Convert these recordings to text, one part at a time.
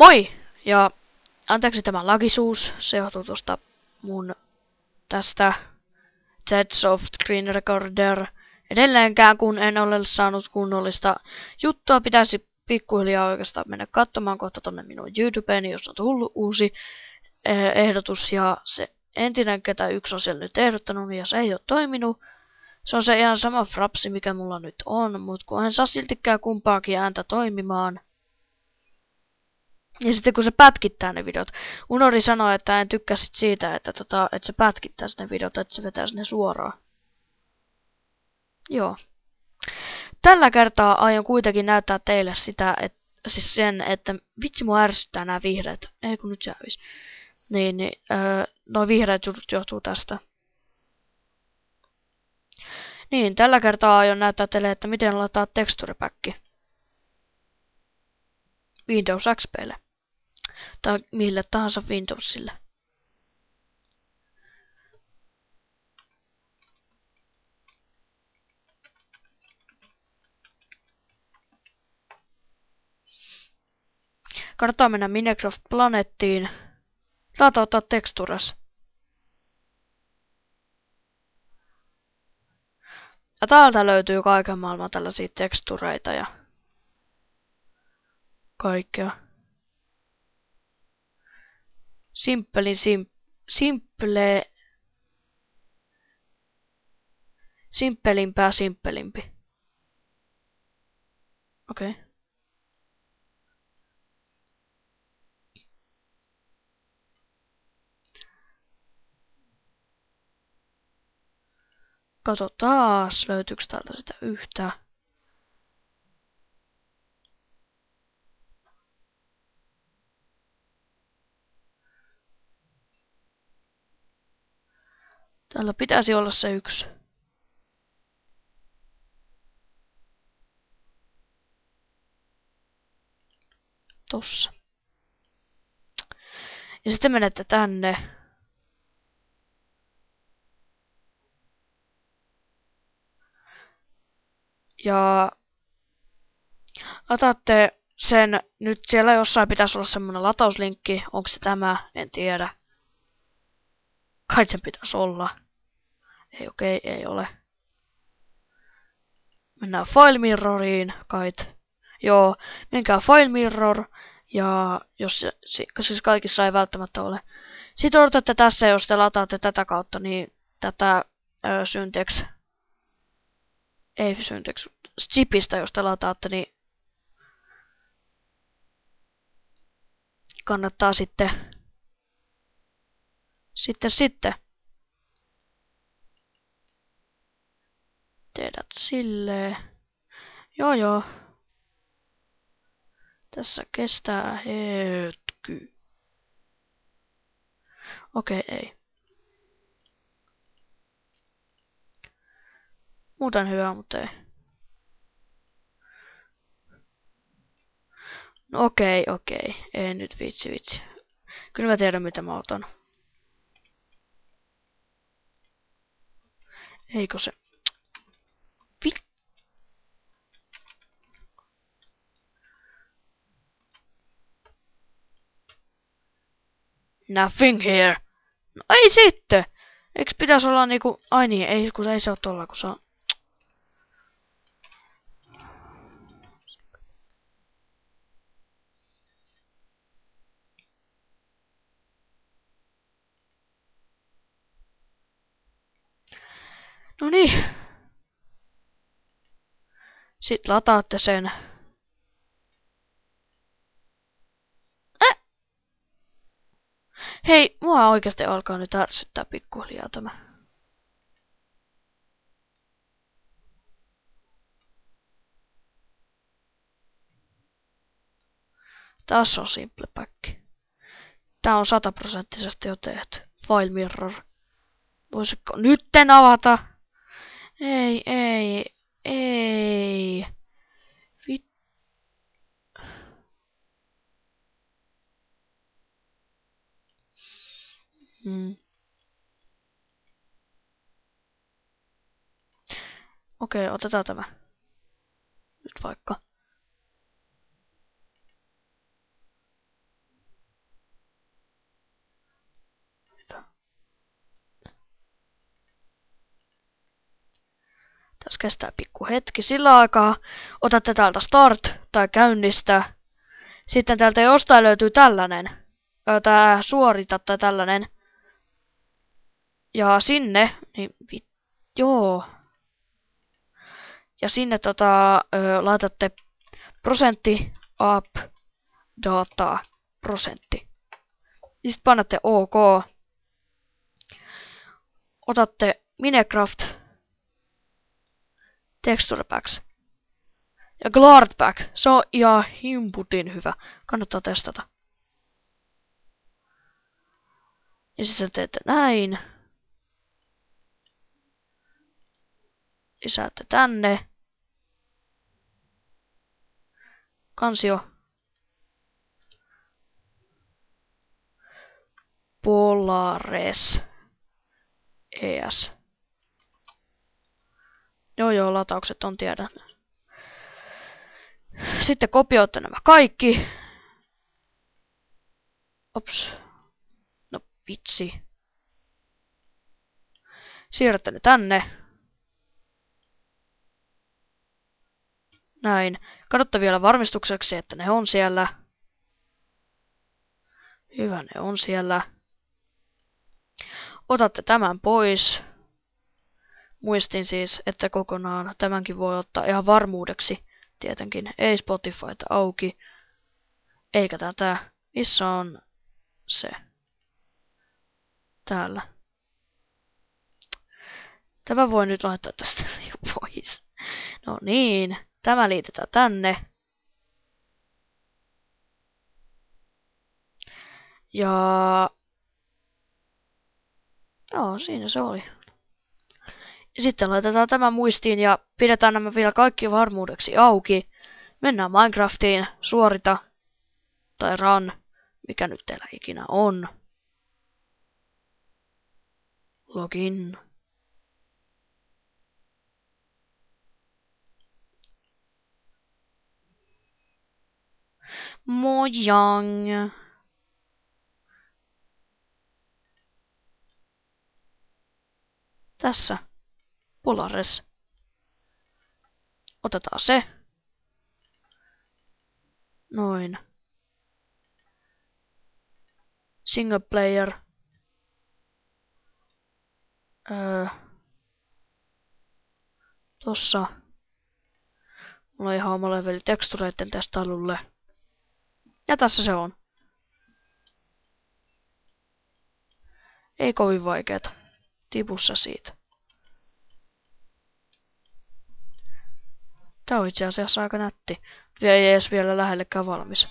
Moi! Ja anteeksi tämä lagisuus, se johtuu tuosta mun tästä Z-Soft Screen Recorder. Edelleenkään kun en ole saanut kunnollista juttua, pitäisi pikkuhiljaa oikeastaan mennä katsomaan kohta tonne minun YouTubeen, jos on tullut uusi ehdotus. Ja se entinen, ketä yksi on siellä nyt ehdottanut, ja se ei ole toiminut. Se on se ihan sama frapsi, mikä mulla nyt on, mutta kun en saa siltikään kumpaakin ääntä toimimaan. Ja sitten kun se pätkittää ne videot. Unori sanoi, että en tykkää siitä, että se pätkittäisi ne videot, että se vetäisi ne suoraan. Joo. Tällä kertaa aion kuitenkin näyttää teille sitä, siis sen, että vitsi mua ärsyttää nämä vihreät. Ei kun nyt se hävisi. Noi vihreät jutut johtuu tästä. Niin, tällä kertaa aion näyttää teille, että miten lataa teksturipäkki Windows XP:lle. Tai mille tahansa Windowsille. Kannattaa mennä Minecraft Planettiin. Saattaa ottaa tekstures. Ja täältä löytyy kaiken maailman tällaisia tekstureita ja kaikkea. Simppelimpää simppelimpi. Okei. Okay. Kato taas, löytyykö täältä sitä yhtään. Täällä pitäisi olla se yksi. Tossa. Ja sitten menette tänne. Ja lataatte sen, nyt siellä jossain pitäisi olla semmonen latauslinkki. Onko se tämä? En tiedä. Kai sen pitäisi olla. Ei okei, ei ole. Mennään File Mirroriin, kait. Joo, menkää File Mirror. Ja jos se siis kaikissa ei välttämättä ole. Sitten odotatte tässä, jos te lataatte tätä kautta, niin tätä Syntex. Ei Syntex. Zipistä, jos te lataatte, niin kannattaa sitten tehdä silleen. Joo. Tässä kestää hetki. Okei, ei. Muuten hyvä, mutta ei. No okei. Ei nyt vitsi. Kyllä mä tiedän mitä mä otan. Eikö se? Nothing here. No ei sitten. Eiks pitäis olla niinku... Ai niin, ei kun ei se oo tolla, kun se on... No niin. Sitten lataatte sen. Hei, mua oikeasti alkaa nyt ärsyttää pikkuhiljaa tämä. Tässä on simple pack. Tää on 100% jo tehty. File Mirror. Voisiko nytten avata? Ei. Okei, otetaan tämä. Nyt vaikka. kestää pikku hetki. Sillä aikaa otatte täältä start tai käynnistä. Sitten täältä jostain löytyy tällainen. Tää suorita tai tällainen. Ja sinne, niin joo. Ja sinne laitatte prosentti up data prosentti. Sitten pannatte OK. Otatte Minecraft Texture Packs ja Glard Pack. Se on ihan himputin hyvä. Kannattaa testata. Ja sitten teette näin. Lisäätte tänne. Kansio. Polares. ES. Joo, lataukset on tiedän. Sitten kopioitte nämä kaikki. Ops. No vitsi. Siirrätte ne tänne. Näin. Katsotte vielä varmistukseksi, että ne on siellä. Hyvä, ne on siellä. Otatte tämän pois. Muistin siis, että kokonaan tämänkin voi ottaa ihan varmuudeksi. Tietenkin ei Spotifyta auki. Eikä tätä. Missä on se? Täällä. Tämä voi nyt laittaa tästä pois. No niin. Tämä liitetään tänne. Ja joo, siinä se oli. Sitten laitetaan tämä muistiin ja pidetään nämä vielä kaikki varmuudeksi auki. Mennään Minecraftiin, suorita tai run, mikä nyt teillä ikinä on. Login. Mojang. Tässä. Polaris. Otetaan se. Noin. Single player. Tossa. Mulla on ihan oma leveli tekstureiden testailulle. Ja tässä se on. Ei kovin vaikeeta. Tipussa siitä. Tää on itse asiassa aika nätti. Ei edes vielä lähellekään valmis.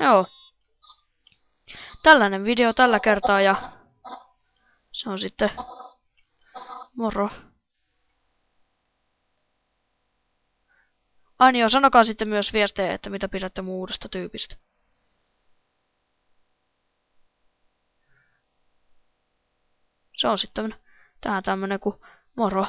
Joo. Tällainen video tällä kertaa ja se on sitten moro. Aini joo, sanokaa sitten myös viestejä, että mitä pidätte mun uudesta tyypistä. Se on sitten tähän tämmönen kuin moro.